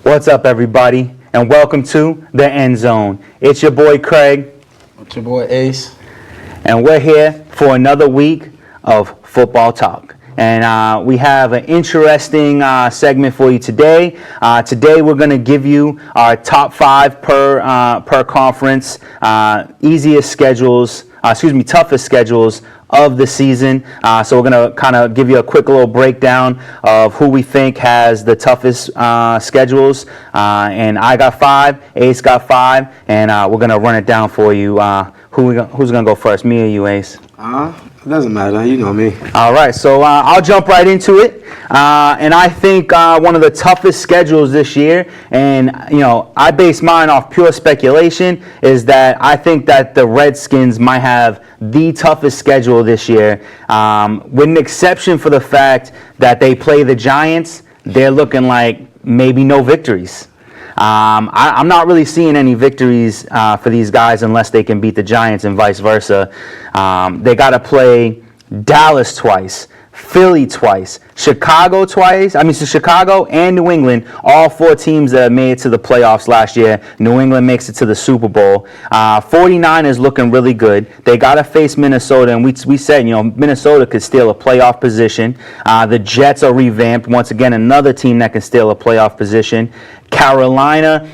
What's up, everybody, and welcome to the Endzone. It's your boy Craig. It's your boy Ace. And we're here for another week of football talk. And we have an interesting segment for you today. Today we're going to give you our top 5 per conference, toughest schedules of the season. So we're going to kind of give you a quick little breakdown of who we think has the toughest schedules. And I got 5, Ace got 5, and we're going to run it down for you. Who's going to go first, me or you, Ace? It doesn't matter. You know me. All right, so I'll jump right into it. And I think one of the toughest schedules this year, and I base mine off pure speculation, is that I think that the Redskins might have the toughest schedule this year, with an exception for the fact that they play the Giants. They're looking like maybe no victories. I'm not really seeing any victories for these guys unless they can beat the Giants and vice versa. They got to play Dallas twice, Philly twice, Chicago twice. Chicago and New England, all 4 teams that made it to the playoffs last year. New England makes it to the Super Bowl. 49 is looking really good. They got to face Minnesota, and we said, Minnesota could steal a playoff position. The Jets are revamped. Once again, another team that can steal a playoff position. Carolina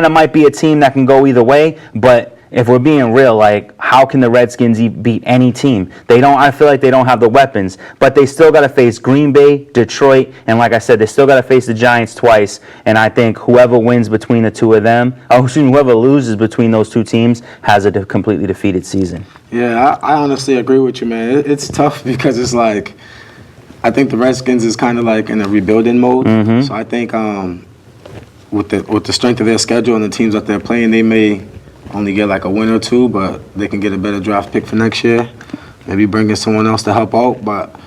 might be a team that can go either way, but if we're being real, how can the Redskins beat any team? I feel like they don't have the weapons, but they still got to face Green Bay, Detroit, and like I said, they still got to face the Giants twice. And I think whoever wins between the two of them, whoever loses between those two teams, has a completely defeated season. Yeah, I honestly agree with you, man. It's tough because it's like, I think the Redskins is kind of like in a rebuilding mode. Mm-hmm. So I think with the strength of their schedule and the teams that they're playing, they may only get like a win or 2, but they can get a better draft pick for next year. Maybe bring in someone else to help out. But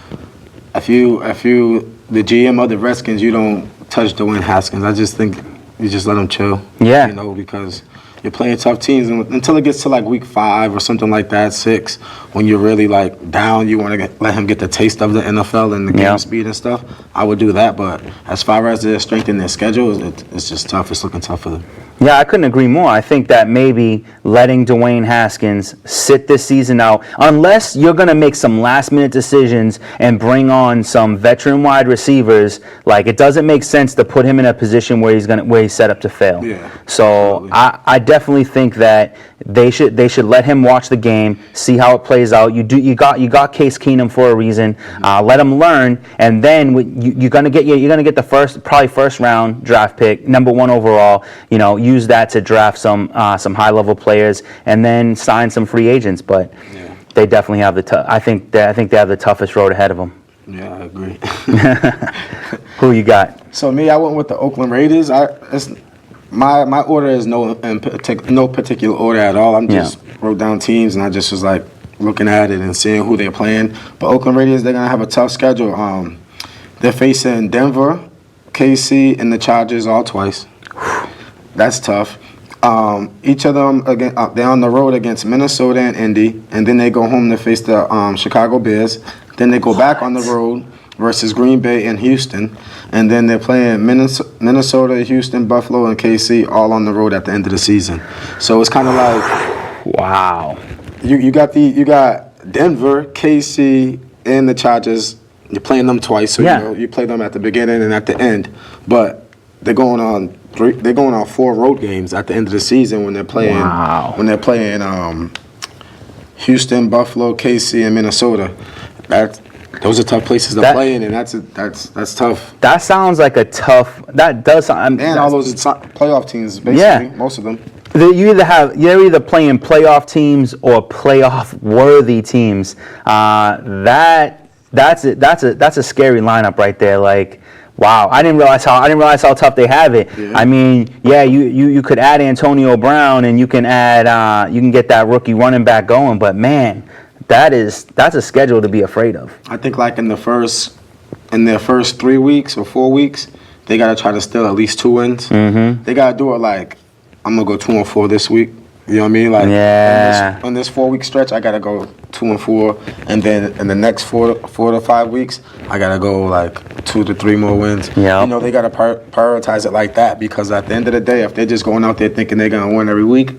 if you the GM of the Redskins, you don't touch Dwayne Haskins. I just think you just let him chill. Yeah. Because you're playing tough teams, and until it gets to like week 5 or something like that, 6, when you're really like down, you want to let him get the taste of the NFL and the game speed and stuff. I would do that, but as far as their strength in their schedule, it's just tough. It's looking tough for them. Yeah, I couldn't agree more. I think that maybe letting Dwayne Haskins sit this season out, unless you're going to make some last-minute decisions and bring on some veteran wide receivers, it doesn't make sense to put him in a position where he's set up to fail. Yeah. So I definitely think that they should let him watch the game, see how it plays out. You got Case Keenum for a reason. Let him learn, and then you're gonna get the first round draft pick, number 1 overall. Use that to draft some high level players, and then sign some free agents. But they definitely have I think they have the toughest road ahead of them. Yeah, I agree. Who you got? So me, I went with the Oakland Raiders. My order is no particular order at all. I'm just wrote down teams, and I just was like looking at it and seeing who they're playing. But Oakland Raiders, they're gonna have a tough schedule. They're facing Denver, KC, and the Chargers all twice. That's tough. Each of them they're on the road against Minnesota and Indy, and then they go home to face the Chicago Bears. Then they go back on the road versus Green Bay and Houston, and then they're playing Minnesota, Houston, Buffalo, and KC all on the road at the end of the season. So it's kind of like, wow. You got Denver, KC, and the Chargers. You're playing them twice, so you play them at the beginning and at the end. But they're going on 4 road games at the end of the season when they're playing. Wow. When they're playing Houston, Buffalo, KC, and Minnesota. Those are tough places to play in, and that's tough. That sounds like a tough. That does sound. And all those playoff teams, basically, most of them. You're either playing playoff teams or playoff worthy teams. That's a scary lineup right there. Wow, I didn't realize how tough they have it. Yeah. You could add Antonio Brown, and you can get that rookie running back going, but man, that's a schedule to be afraid of. I think in their first 3 weeks or 4 weeks, they gotta try to steal at least 2 wins. Mm-hmm. They gotta do it I'm gonna go 2-4 this week. You know what I mean? Like, Yeah. on this 4-week stretch, I gotta go 2-4, and then in the next 4 to 5 weeks, I gotta go like 2 to 3 more wins. Yep. You know, they gotta prioritize it like that, because at the end of the day, if they're just going out there thinking they're gonna win every week,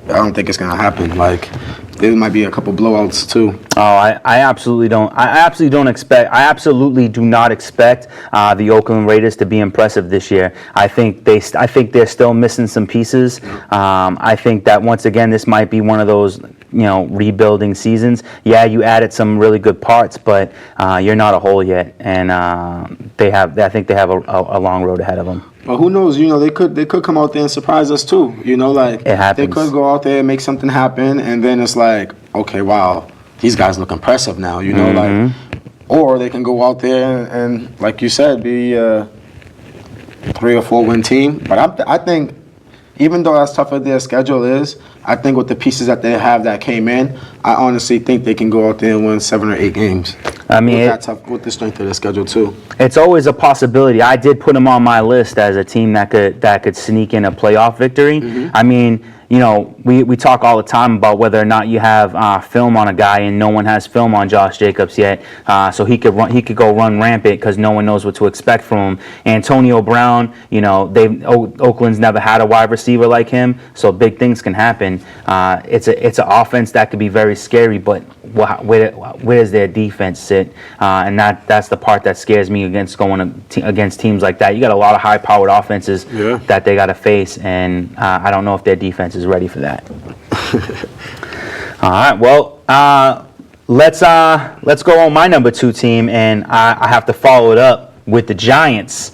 I don't think it's gonna happen. Like, there might be a couple blowouts too. Oh, I absolutely don't. I absolutely don't expect. I absolutely do not expect the Oakland Raiders to be impressive this year. I think they're still missing some pieces. I think that once again, this might be one of those rebuilding seasons. Yeah, you added some really good parts, but you're not a whole yet, and I think they have a long road ahead of them. But who knows? You know, they could come out there and surprise us too. You know, like, It happens. they could go out there and make something happen, and then it's like, okay, wow, these guys look impressive now. You know, like, or they can go out there and like you said, be a 3 or 4 win team. But I think, even though as tough as their schedule is, I think with the pieces that they have that came in, I honestly think they can go out there and win 7 or 8 games. I mean, with the strength of their schedule too. It's always a possibility. I did put them on my list as a team that could sneak in a playoff victory. I mean, we talk all the time about whether or not you have film on a guy, and no one has film on Josh Jacobs yet, so he could go run rampant because no one knows what to expect from him. Antonio Brown, Oakland's never had a wide receiver like him, so big things can happen. It's an offense that could be very scary, but where does their defense sit? And that's the part that scares me against going against teams like that. You got a lot of high-powered offenses that they got to face, and I don't know if their defense is ready for that. All right, well, let's go on my number 2 team, and I have to follow it up with the Giants.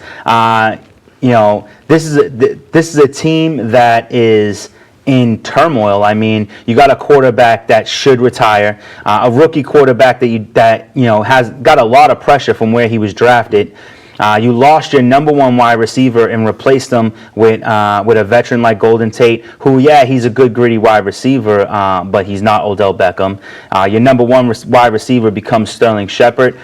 This is a team that is in turmoil. I mean, you got a quarterback that should retire, a rookie quarterback that has got a lot of pressure from where he was drafted. You lost your number 1 wide receiver and replaced him with a veteran like Golden Tate, who, he's a good gritty wide receiver, but he's not Odell Beckham. Your number 1 wide receiver becomes Sterling Shepard,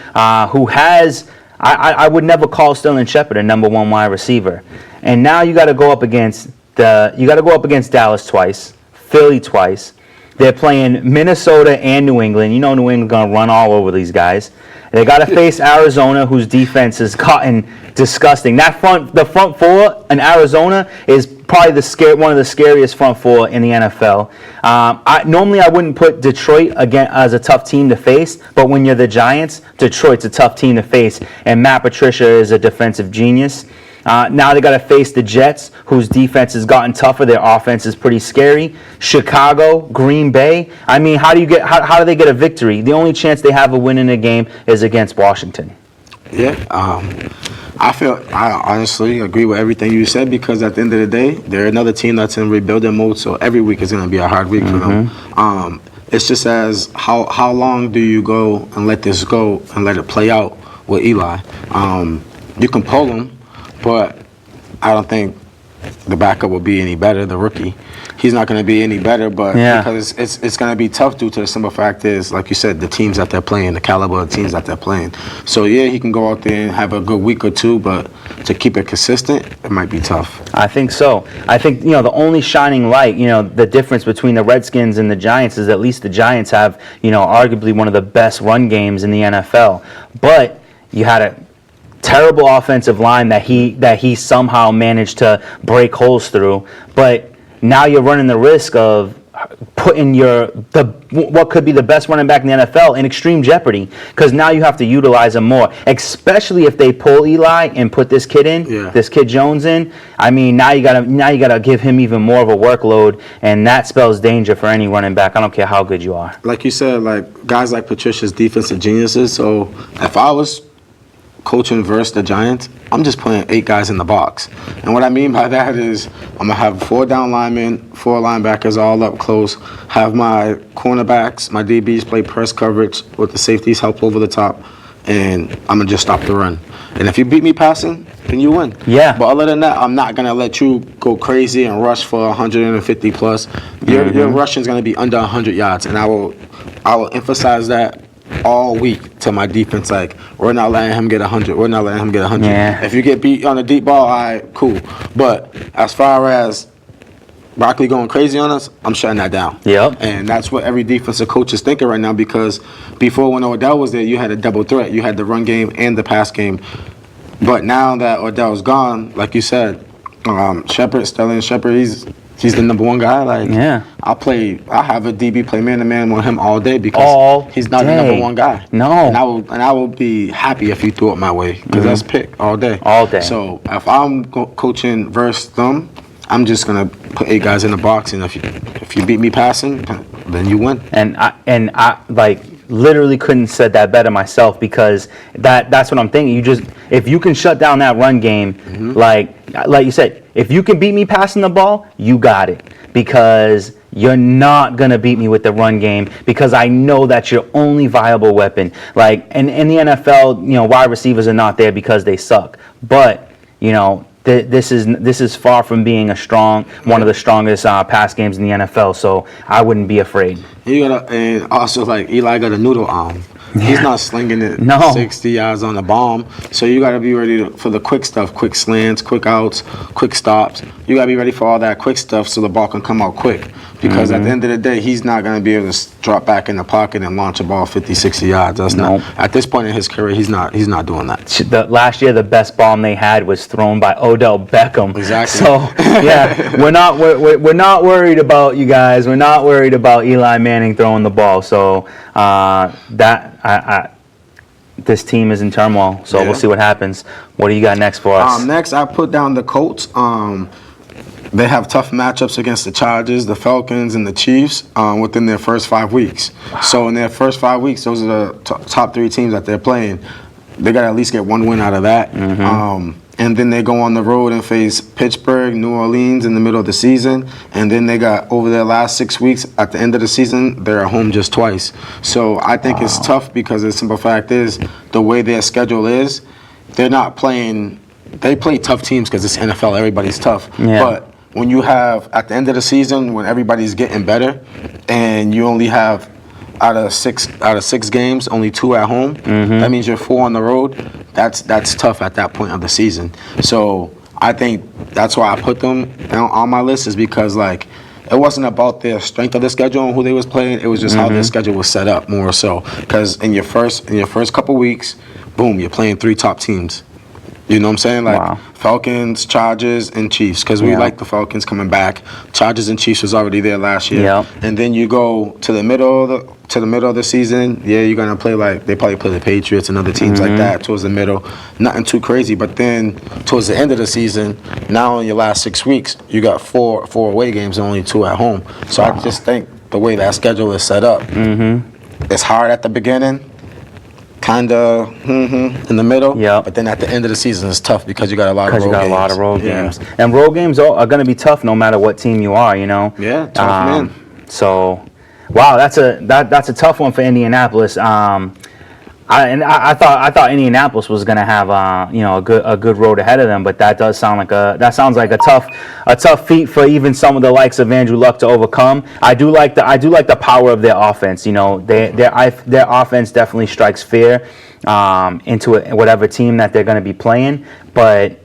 who has. I would never call Sterling Shepard a number 1 wide receiver, and now you got to go up against Dallas twice, Philly twice. They're playing Minnesota and New England. New England's gonna run all over these guys. They got to face Arizona, whose defense has gotten disgusting. The front 4 in Arizona is probably one of the scariest front 4 in the NFL. Normally I wouldn't put Detroit again as a tough team to face, but when you're the Giants, Detroit's a tough team to face, and Matt Patricia is a defensive genius. Now they got to face the Jets, whose defense has gotten tougher. Their offense is pretty scary. Chicago, Green Bay. I mean, how do they get a victory? The only chance they have of winning a game is against Washington. Yeah, I honestly agree with everything you said, because at the end of the day, they're another team that's in rebuilding mode. So every week is going to be a hard week for them. It's just as how long do you go and let this go and let it play out with Eli? You can pull him, but I don't think the backup will be any better. The rookie, he's not going to be any better, but because it's going to be tough due to the simple fact is, like you said, the teams that they're playing, the caliber of teams that they're playing. So he can go out there and have a good week or 2, but to keep it consistent, it might be tough. I think so. I think the only shining light, the difference between the Redskins and the Giants is at least the Giants have arguably one of the best run games in the NFL, but you had a terrible offensive line that he somehow managed to break holes through. But now you're running the risk of putting what could be the best running back in the NFL in extreme jeopardy, because now you have to utilize him more, especially if they pull Eli and put this kid this kid Jones in. I mean, now you gotta give him even more of a workload, and that spells danger for any running back. I don't care how good you are. Like you said, like guys like Patricia's defensive geniuses. So if I was coaching versus the Giants, I'm just putting 8 guys in the box. And what I mean by that is I'm going to have 4 down linemen, 4 linebackers all up close, have my cornerbacks, my DBs play press coverage with the safeties help over the top, and I'm going to just stop the run. And if you beat me passing, then you win. Yeah. But other than that, I'm not going to let you go crazy and rush for 150 plus. Your rushing is going to be under 100 yards, and I will emphasize that all week to my defense. Like, we're not letting him get 100. We're not letting him get 100. Yeah. If you get beat on a deep ball, all right, cool. But as far as Broccoli going crazy on us, I'm shutting that down. Yep. And that's what every defensive coach is thinking right now, because before, when Odell was there, you had a double threat. You had the run game and the pass game. But now that Odell's gone, like you said, Sterling Shepard, he's the number one guy. Like, yeah. I have a DB play man-to-man with him all day, because he's not the number one guy. No. And I will be happy if you threw it my way, because that's pick all day. All day. So if I'm coaching versus them, I'm just gonna put 8 guys in the box, and if you beat me passing, then you win. And I like literally couldn't said that better myself, because that's what I'm thinking. If you can shut down that run game, like you said, if you can beat me passing the ball, you got it, because you're not gonna beat me with the run game, because I know that's your only viable weapon. Like, and in the NFL, wide receivers are not there because they suck, but this is far from being one of the strongest pass games in the NFL. So I wouldn't be afraid. And also, like, Eli got a noodle arm. He's not slinging it 60 yards on the bomb. So you got to be ready for the quick stuff, quick slants, quick outs, quick stops. You got to be ready for all that quick stuff so the ball can come out quick. Because at the end of the day, he's not going to be able to drop back in the pocket and launch a ball 50, 60 yards. That's not. At this point in his career, he's not doing that. Last year, the best bomb they had was thrown by Odell Beckham. Exactly. So yeah, we're not worried about you guys. We're not worried about Eli Manning throwing the ball. So this team is in turmoil. So we'll see what happens. What do you got next for us? Next, I put down the Colts. They have tough matchups against the Chargers, the Falcons, and the Chiefs within their first 5 weeks. Wow. So in their first 5 weeks, those are the top 3 teams that they're playing. They got to at least get 1 win out of that. And then they go on the road and face Pittsburgh, New Orleans in the middle of the season. And then they got, over their last 6 weeks, at the end of the season, they're at home just twice. So I think it's tough, because the simple fact is, the way their schedule is, they're not playing. They play tough teams because it's NFL. Everybody's tough. Yeah. But when you have, at the end of the season, when everybody's getting better, and you only have, out of six games, only 2 at home, that means you're 4 on the road. That's tough at that point of the season. So I think that's why I put them on my list, is because, like, it wasn't about their strength of the schedule and who they was playing. It was just how their schedule was set up, more so. Because in your first couple weeks, boom, you're playing 3 top teams. You know what I'm saying? Like, Falcons, Chargers, and Chiefs, because we like the Falcons coming back. Chargers and Chiefs was already there last year. And then you go to the middle of the season. Yeah, you're gonna play, like, they probably play the Patriots and other teams like that towards the middle. Nothing too crazy. But then towards the end of the season, now in your last 6 weeks, you got four away games and only 2 at home. So I just think the way that schedule is set up, it's hard at the beginning. Kind of in the middle, but then at the end of the season it's tough, because you got a lot of road games. And road games are going to be tough no matter what team you are. Yeah, tough, man. So, wow, that's a tough one for Indianapolis. I thought Indianapolis was going to have a good road ahead of them, but that sounds like a tough feat for even some of the likes of Andrew Luck to overcome. I do like the power of their offense. Their offense definitely strikes fear into whatever team that they're going to be playing. But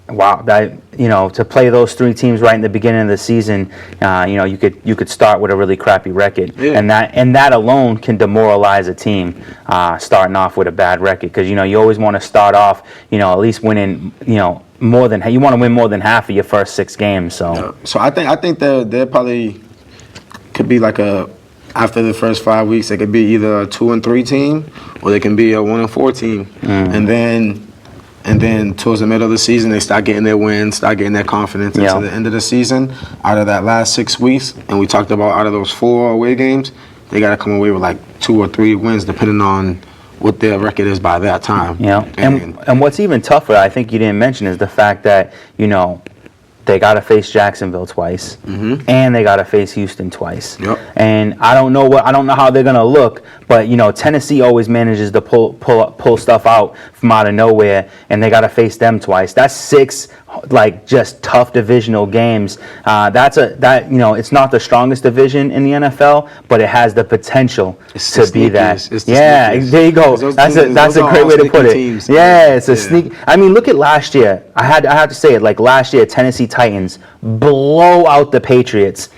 wow, to play those 3 teams right in the beginning of the season, you could start with a really crappy record, and that alone can demoralize a team starting off with a bad record, because you always want to start off at least winning more than you want to win more than half of your first 6 games. So I think they're probably could be like after the first 5 weeks, they could be either a 2-3 team, or they can be a 1-4 team, and then towards the middle of the season, they start getting their wins, start getting their confidence. And to the end of the season, out of that last 6 weeks, and we talked about out of those 4 away games, they got to come away with like 2 or 3 wins, depending on what their record is by that time. Yeah, and what's even tougher, I think you didn't mention, is the fact that, they got to face Jacksonville twice, and they got to face Houston twice. and I don't know how they're gonna look, but Tennessee always manages to pull stuff out from out of nowhere, and they got to face them twice. That's 6 like just tough divisional games. It's not the strongest division in the NFL, but it has the potential to be that. Yeah, there you go. That's a great way to put it. Teams. Yeah, it's a sneak. I mean, look at last year. I have to say it. Like last year, Tennessee Titans blow out the Patriots.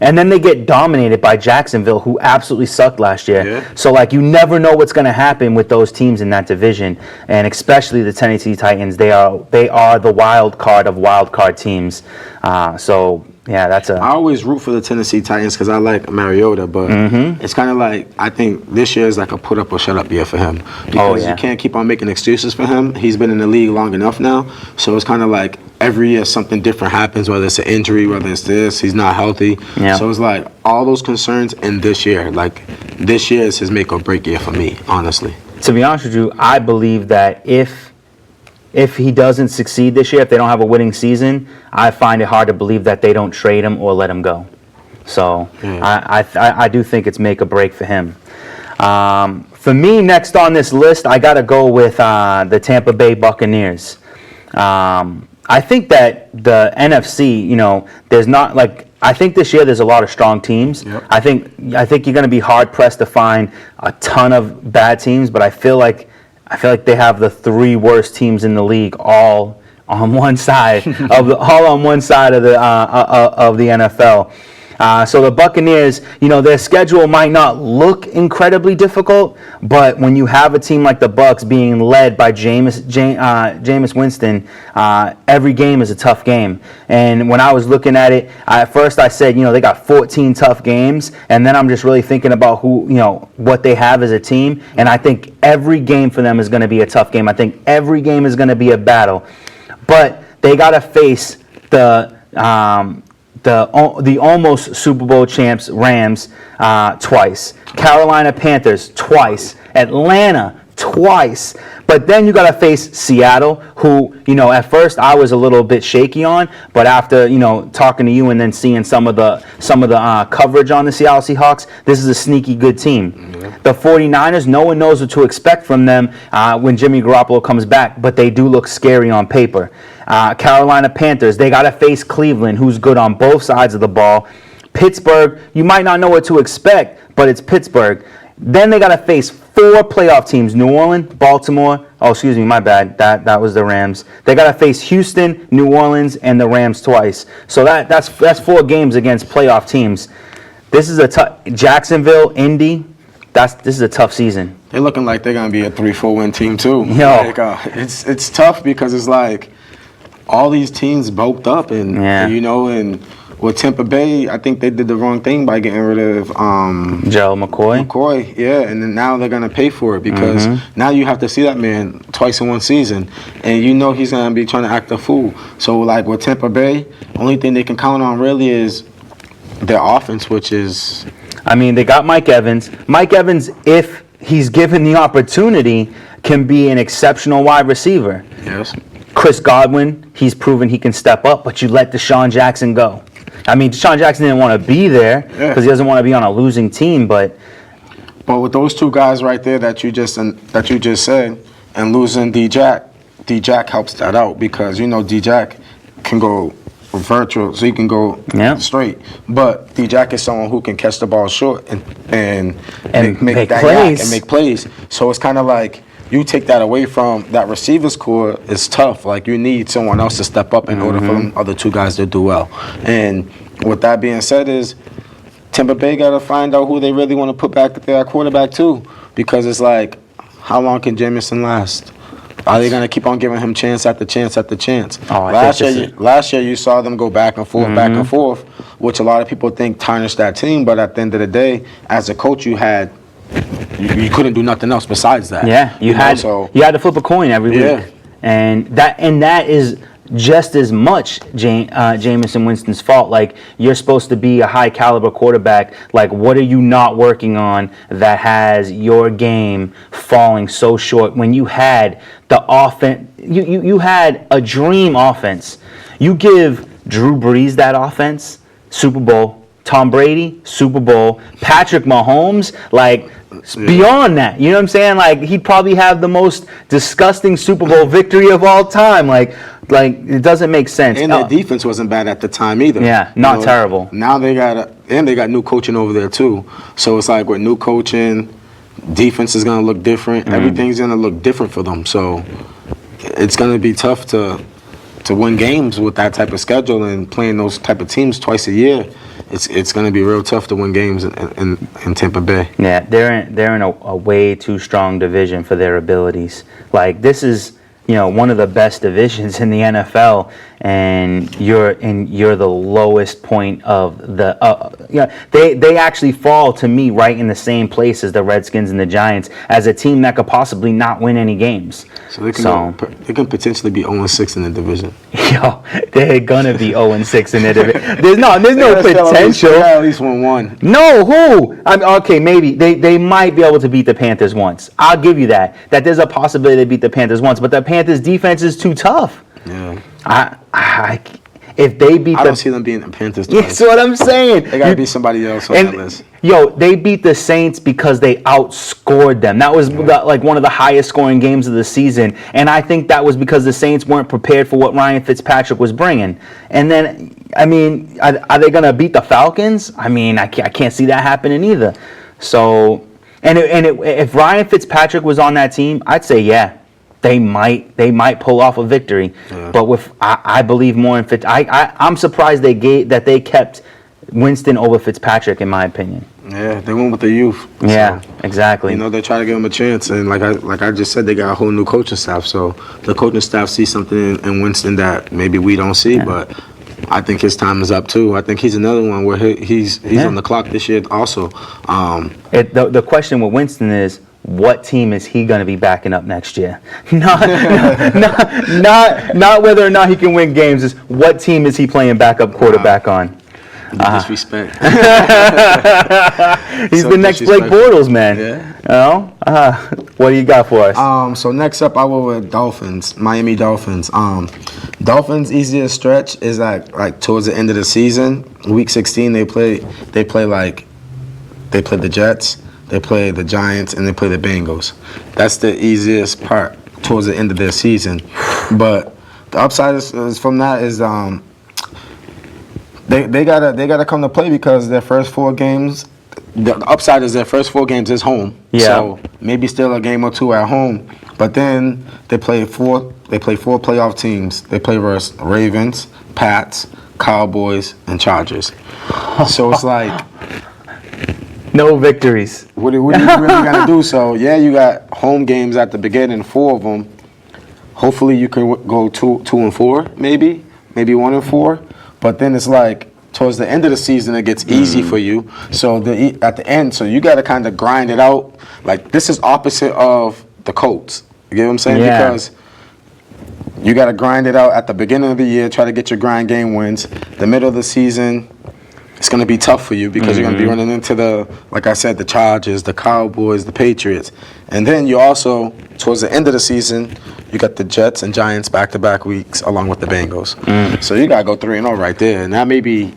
And then they get dominated by Jacksonville, who absolutely sucked last year. Yeah. So, you never know what's going to happen with those teams in that division, and especially the Tennessee Titans. They are the wild card of wild card teams. I always root for the Tennessee Titans because I like Mariota, but it's kind of like I think this year is like a put up or shut up year for him because you can't keep on making excuses for him. He's been in the league long enough now, so it's kind of like every year something different happens, whether it's an injury, whether it's this, he's not healthy. Yeah. So it's like all those concerns in this year. Like this year is his make or break year for me, honestly. To be honest with you, I believe that if he doesn't succeed this year, if they don't have a winning season, I find it hard to believe that they don't trade him or let him go. So I do think it's make or break for him. For me, next on this list, I got to go with the Tampa Bay Buccaneers. I think that the NFC, there's not I think this year there's a lot of strong teams. Yep. I think you're going to be hard pressed to find a ton of bad teams, but I feel like they have the 3 worst teams in the league all on one side of the NFL. So the Buccaneers, their schedule might not look incredibly difficult, but when you have a team like the Bucs being led by Jameis Winston, every game is a tough game. And when I was looking at it, at first I said, they got 14 tough games, and then I'm just really thinking about what they have as a team, and I think every game for them is going to be a tough game. I think every game is going to be a battle, but they got to face the almost Super Bowl champs Rams twice, Carolina Panthers twice, Atlanta twice, but then you got to face Seattle, who at first I was a little bit shaky on, but after talking to you and then seeing some of the coverage on the Seattle Seahawks, this is a sneaky good team. Mm-hmm. The 49ers, no one knows what to expect from them when Jimmy Garoppolo comes back, but they do look scary on paper. Carolina Panthers, they got to face Cleveland, who's good on both sides of the ball. Pittsburgh, you might not know what to expect, but it's Pittsburgh. Then they got to face 4 playoff teams: New Orleans, Baltimore. Oh, excuse me, my bad. That was the Rams. They got to face Houston, New Orleans, and the Rams twice. So that's 4 games against playoff teams. This is a tough Jacksonville, Indy. This is a tough season. They're looking like they're gonna be a 3-4 win team too. It's tough because it's like all these teams bulked up, and and with Tampa Bay, I think they did the wrong thing by getting rid of Joe McCoy. And then now they're gonna pay for it because now you have to see that man twice in one season, and he's gonna be trying to act a fool. So with Tampa Bay, only thing they can count on really is their offense, which is. I mean, they got Mike Evans. Mike Evans, if he's given the opportunity, can be an exceptional wide receiver. Yes. Chris Godwin, he's proven he can step up, but you let Deshaun Jackson go. I mean, Deshaun Jackson didn't want to be there because he doesn't want to be on a losing team, but with those 2 guys right there that you just said, and losing D-Jack helps that out because D-Jack can go virtual, so he can go straight. But D-Jack is someone who can catch the ball short and make that plays. And make plays. So it's kind of like you take that away from that receivers core. It's tough. You need someone else to step up in order for them other 2 guys to do well. And with that being said, is Tampa Bay got to find out who they really want to put back their quarterback too, because it's like, how long can Jameson last? Are they going to keep on giving him chance after chance after chance? Last year you saw them go back and forth, which a lot of people think tarnished that team. But at the end of the day, as a coach, you couldn't do nothing else besides that. Yeah, you had to flip a coin every week, and that is just as much Jameis Winston's fault. You're supposed to be a high caliber quarterback. What are you not working on that has your game falling so short when you had the offense? You had a dream offense. You give Drew Brees that offense, Super Bowl, Tom Brady, Super Bowl. Patrick Mahomes, like, beyond that. You know what I'm saying? Like, he'd probably have the most disgusting Super Bowl victory of all time. Like it doesn't make sense. And their defense wasn't bad at the time either. Yeah, not terrible. Now they got new coaching over there too. So it's like with new coaching, defense is gonna look different. Everything's gonna look different for them. So it's gonna be tough to win games with that type of schedule and playing those type of teams twice a year. It's going to be real tough to win games in Tampa Bay. Yeah, they're in a way too strong division for their abilities. Like, this is, one of the best divisions in the NFL, and you're the lowest point of the. They actually fall to me right in the same place as the Redskins and the Giants as a team that could possibly not win any games. So they can potentially be 0-6 in the division. Yo, they're gonna be 0-6 in the division. There's no potential. At least win one. No, who? Okay, maybe they might be able to beat the Panthers once. I'll give you that. That there's a possibility they beat the Panthers once, but the Panthers' defense is too tough. Yeah. If they beat I don't see them beating the Panthers twice. That's what I'm saying. They gotta be somebody else on that list. Yo, they beat the Saints because they outscored them. That was like one of the highest scoring games of the season, and I think that was because the Saints weren't prepared for what Ryan Fitzpatrick was bringing. And then, I mean, are they gonna beat the Falcons? I mean, I can't see that happening either. So, if Ryan Fitzpatrick was on that team, I'd say yeah. They might pull off a victory, but I believe more in Fitz. I'm surprised they kept Winston over Fitzpatrick, in my opinion. Yeah, they went with the youth. Yeah, exactly. They try to give him a chance, and like I just said, they got a whole new coaching staff. So the coaching staff sees something in Winston that maybe we don't see, but I think his time is up too. I think he's another one where he's on the clock this year also. The question with Winston is, what team is he going to be backing up next year? Not whether or not he can win games. Is what team is he playing backup quarterback on? Disrespect. He's the next Blake Bortles, man. Yeah. What do you got for us? So next up, I will with Dolphins, Miami Dolphins. Dolphins' easiest stretch is like towards the end of the season. Week 16, they play the Jets. They play the Giants, and they play the Bengals. That's the easiest part towards the end of their season. But the upside is from that is they gotta come to play because their first 4 games. The upside is their first 4 games is home. Yeah. So maybe still a game or 2 at home. But then they play 4 playoff teams. They play versus Ravens, Pats, Cowboys, and Chargers. So it's like. No victories. What are you really gonna do? So you got home games at the beginning, 4 of them. Hopefully you can go 2-4, maybe 1-4. But then it's like towards the end of the season, it gets easy for you. So at the end, so you got to kind of grind it out. Like this is opposite of the Colts. You get what I'm saying? Yeah. Because you got to grind it out at the beginning of the year. Try to get your grind game wins. The middle of the season. It's going to be tough for you because you're going to be running into like I said, the Chargers, the Cowboys, the Patriots. And then you also, towards the end of the season, you got the Jets and Giants back-to-back weeks along with the Bengals. So you got to go 3-0 right there. And that maybe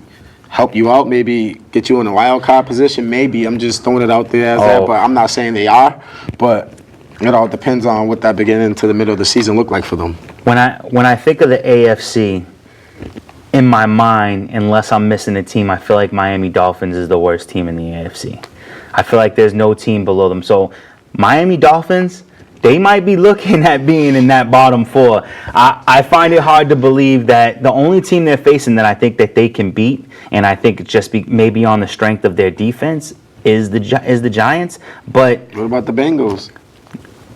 help you out, maybe get you in a wild card position. Maybe. I'm just throwing it out there as that, but I'm not saying they are. But it all depends on what that beginning to the middle of the season look like for them. When I think of the AFC, in my mind, unless I'm missing a team, I feel like Miami Dolphins is the worst team in the AFC. I feel like there's no team below them. So Miami Dolphins, they might be looking at being in that bottom 4. I find it hard to believe that the only team they're facing that I think that they can beat, and I think just maybe on the strength of their defense, is the Giants. But what about the Bengals?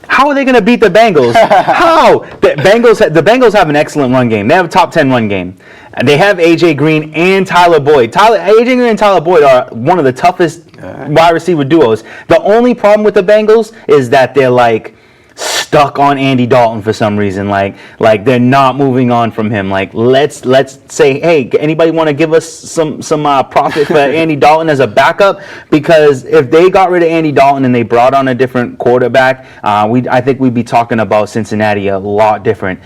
How are they going to beat the Bengals? How? The Bengals have an excellent run game. They have a top 10 run game. They have A.J. Green and Tyler Boyd. A.J. Green and Tyler Boyd are one of the toughest wide receiver duos. The only problem with the Bengals is that they're like stuck on Andy Dalton for some reason. Like they're not moving on from him. Like let's say, hey, anybody want to give us some profit for Andy Dalton as a backup? Because if they got rid of Andy Dalton and they brought on a different quarterback, I think we'd be talking about Cincinnati a lot different.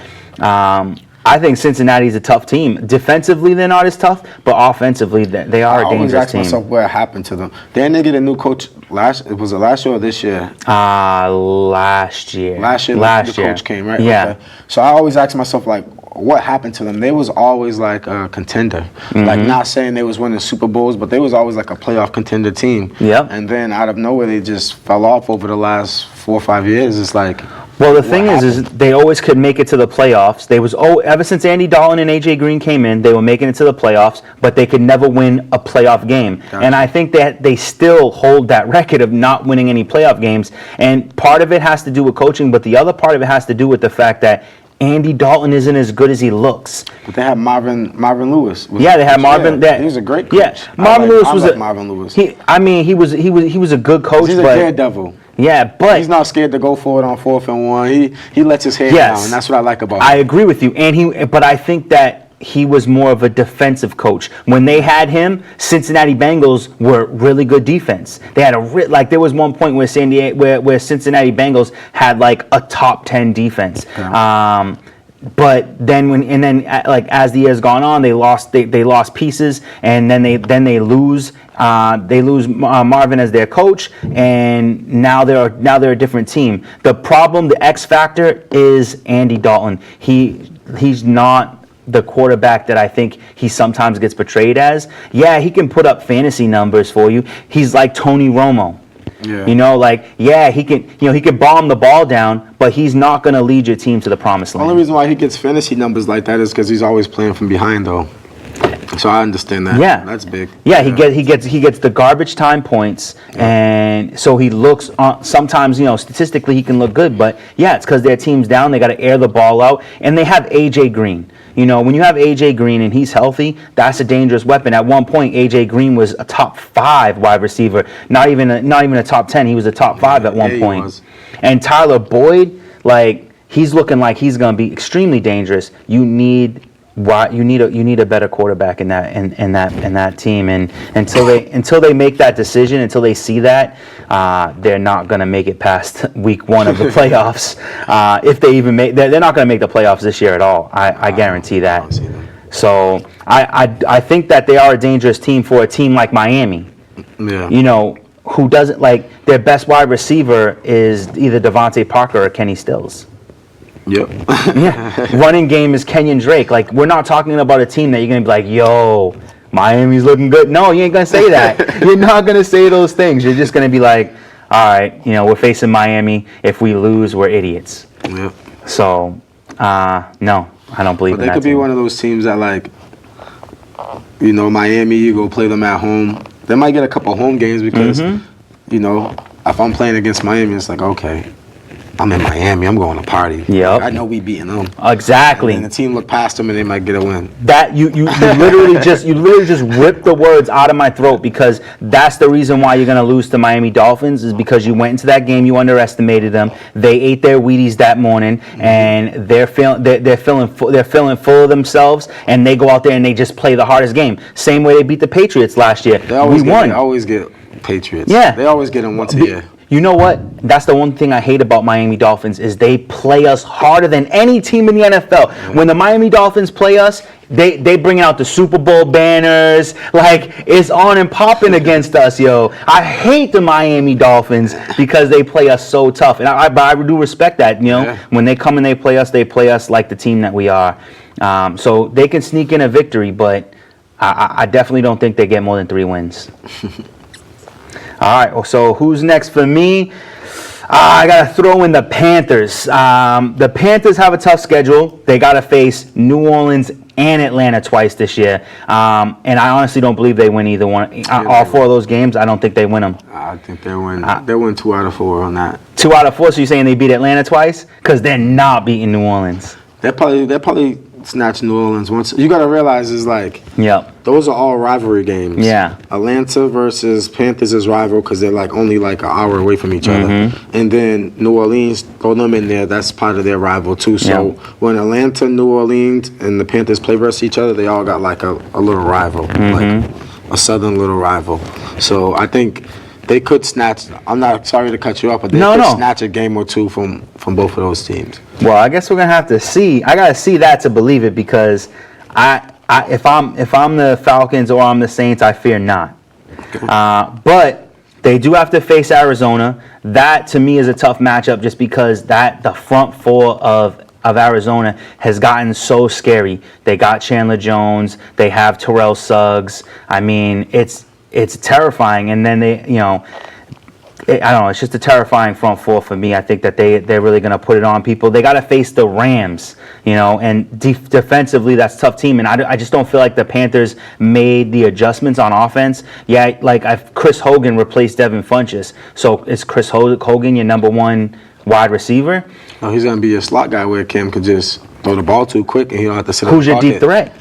I think Cincinnati's a tough team. Defensively, they're not as tough, but offensively, they are a dangerous team. I always ask myself what happened to them. Didn't they get a new coach last year or this year? Last year. The coach came, right? Yeah. Okay. So I always ask myself, like, what happened to them? They was always like a contender. Like, not saying they was winning Super Bowls, but they was always like a playoff contender team. Yep. And then out of nowhere, they just fell off over the last 4 or 5 years. It's like, well, the thing is they always could make it to the playoffs. They was ever since Andy Dalton and AJ Green came in, they were making it to the playoffs, but they could never win a playoff game. Gotcha. And I think that they still hold that record of not winning any playoff games. And part of it has to do with coaching, but the other part of it has to do with the fact that Andy Dalton isn't as good as he looks. But they had Marvin Lewis. Yeah, they had Marvin. He was a great coach. Yeah, Marvin Lewis was Marvin Lewis. He was a good coach. He's a daredevil. Yeah, but he's not scared to go for it on 4th and 1. He lets his hair down, and that's what I like about him. I agree with you, but I think that he was more of a defensive coach. When they had him, Cincinnati Bengals were really good defense. They had there was one point where where Cincinnati Bengals had like a top 10 defense. Okay. But then as the years gone on, they lost pieces, and then they lose Marvin as their coach, and now they're a different team. The problem, the X factor, is Andy Dalton. He's not the quarterback that I think he sometimes gets portrayed as. Yeah, he can put up fantasy numbers for you. He's like Tony Romo. Yeah. He can bomb the ball down, but he's not going to lead your team to the promised land. The only reason why he gets fantasy numbers like that is because he's always playing from behind, though. So I understand that. Yeah, that's big. Yeah, he gets the garbage time points, and so he looks. Sometimes statistically he can look good, but yeah, it's because their team's down. They got to air the ball out, and they have AJ Green. When you have AJ Green and he's healthy, that's a dangerous weapon. At one point, AJ Green was a top 5 wide receiver, not even a top 10. He was a top 5 at one point. Was. And Tyler Boyd, he's looking like he's going to be extremely dangerous. You need a better quarterback in that team, and until they make that decision, until they see that, they're not going to make it past week 1 of the playoffs. If they even they're not going to make the playoffs this year at all. I guarantee that. So I think that they are a dangerous team for a team like Miami. Yeah. Who doesn't their best wide receiver is either Devontae Parker or Kenny Stills. Yep. Yeah. Running game is Kenyon Drake. We're not talking about a team that you're going to be like, yo, Miami's looking good. No, you ain't going to say that. You're not going to say those things. You're just going to be like, all right, we're facing Miami. If we lose, we're idiots. Yep. So, no, I don't believe in that. They could be one of those teams that, Miami, you go play them at home. They might get a couple home games because, if I'm playing against Miami, it's like, okay, I'm in Miami. I'm going to party. Yeah, I know we beating them. Exactly. And the team look past them and they might get a win. That you literally just ripped the words out of my throat, because that's the reason why you're going to lose to Miami Dolphins, is because you went into that game, you underestimated them. They ate their Wheaties that morning, and they're feeling full of themselves, and they go out there and they just play the hardest game. Same way they beat the Patriots last year. They always get Patriots. Yeah. They always get them once a year. You know what? That's the one thing I hate about Miami Dolphins, is they play us harder than any team in the NFL. Mm-hmm. When the Miami Dolphins play us, they bring out the Super Bowl banners. It's on and popping against us, yo. I hate the Miami Dolphins because they play us so tough. And I do respect that, Yeah. When they come and they play us like the team that we are. So they can sneak in a victory, but I definitely don't think they get more than 3 wins. All right, so who's next for me? I got to throw in the Panthers. The Panthers have a tough schedule. They got to face New Orleans and Atlanta twice this year. And I honestly don't believe they win either one. All 4 of those games, I don't think they win them. I think they win. They win 2 out of 4 on that. 2 out of 4, so you're saying they beat Atlanta twice? Because they're not beating New Orleans. They're probably snatch New Orleans once. You got to realize is those are all rivalry games. Yeah. Atlanta versus Panthers is rival because they're only an hour away from each other. And then New Orleans, throw them in there, that's part of their rival too. So when Atlanta, New Orleans, and the Panthers play versus each other, they all got a little rival, a southern little rival. So I think they could snatch. I'm not sorry to cut you off, but they could snatch a game or 2 from both of those teams. Well, I guess we're gonna have to see. I gotta see that to believe it because if I'm the Falcons or I'm the Saints, I fear not. But they do have to face Arizona. That to me is a tough matchup just because the front four of Arizona has gotten so scary. They got Chandler Jones. They have Terrell Suggs. I mean, it's terrifying. And then I don't know. It's just a terrifying front four for me. I think that they're really going to put it on people. They got to face the Rams, and defensively, that's a tough team. And I just don't feel like the Panthers made the adjustments on offense. Yeah, Chris Hogan replaced Devin Funchess. So is Chris Hogan your number one wide receiver? No, he's going to be a slot guy where Cam could just throw the ball too quick and he don't have to sit. Who's your deep threat?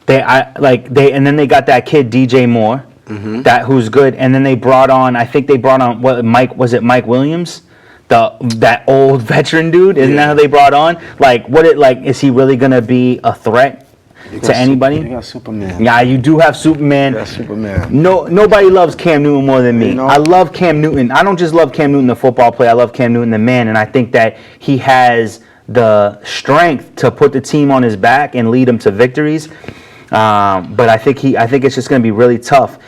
And then they got that kid DJ Moore. Mm-hmm. Who's good, and then they brought on Mike Williams, that old veteran dude, isn't that who they brought on? Is he really gonna be a threat to anybody? You got Superman. Yeah, you do have Superman. You got Superman. Nobody loves Cam Newton more than me. I love Cam Newton. I don't just love Cam Newton the football player. I love Cam Newton the man, and I think that he has the strength to put the team on his back and lead them to victories. But I think it's just going to be really tough.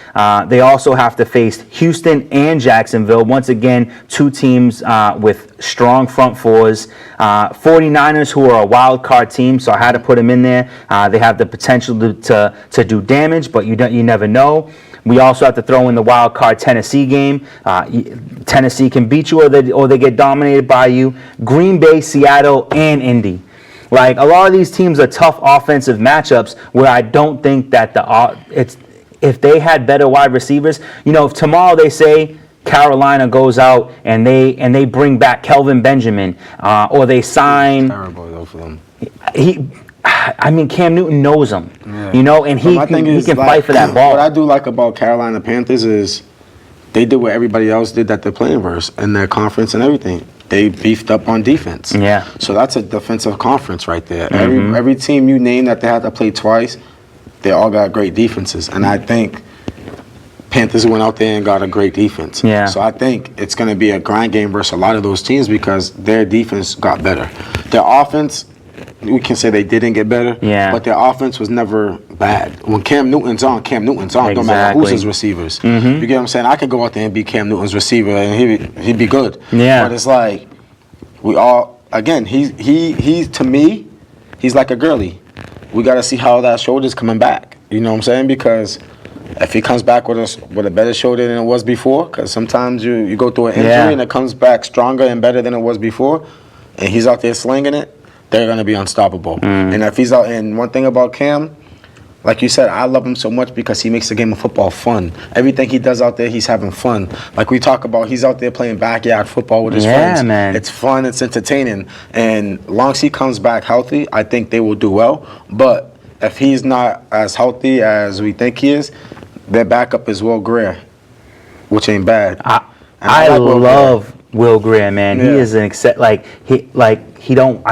They also have to face Houston and Jacksonville. Once again, two teams with strong front fours. 49ers, who are a wild card team, so I had to put them in there. They have the potential to do damage, but you never know. We also have to throw in the wild card Tennessee game. Tennessee can beat you, or they get dominated by you. Green Bay, Seattle, and Indy. Like, a lot of these teams are tough offensive matchups where I don't think that if they had better wide receivers, if tomorrow they say Carolina goes out and they bring back Kelvin Benjamin, or they sign. It's terrible though for them. Cam Newton knows him, and he can fight for that ball. What I do like about Carolina Panthers is they did what everybody else did that they're playing versus in their conference and everything. They beefed up on defense. Yeah. So that's a defensive conference right there. Mm-hmm. Every team you name that they had to play twice, they all got great defenses. And I think Panthers went out there and got a great defense. Yeah. So I think it's going to be a grind game versus a lot of those teams because their defense got better. Their offense, we can say they didn't get better, but their offense was never bad. When Cam Newton's on, Exactly. no matter who's his receivers. Mm-hmm. You get what I'm saying? I could go out there and be Cam Newton's receiver and he'd be good. Yeah. But it's like he's to me, he's like a girly. We got to see how that shoulder's coming back. You know what I'm saying? Because if he comes back with a better shoulder than it was before, because sometimes you go through an injury and it comes back stronger and better than it was before, and he's out there slinging it, they're going to be unstoppable. And if he's out, and one thing about Cam, like you said, I love him so much because he makes the game of football fun. Everything he does out there, he's having fun. Like we talk about, he's out there playing backyard football with his friends. Man. It's fun, it's entertaining. And as long as he comes back healthy, I think they will do well. But if he's not as healthy as we think he is, their backup is Will Grier, which ain't bad. I love Will Grier, man. Yeah. He is an I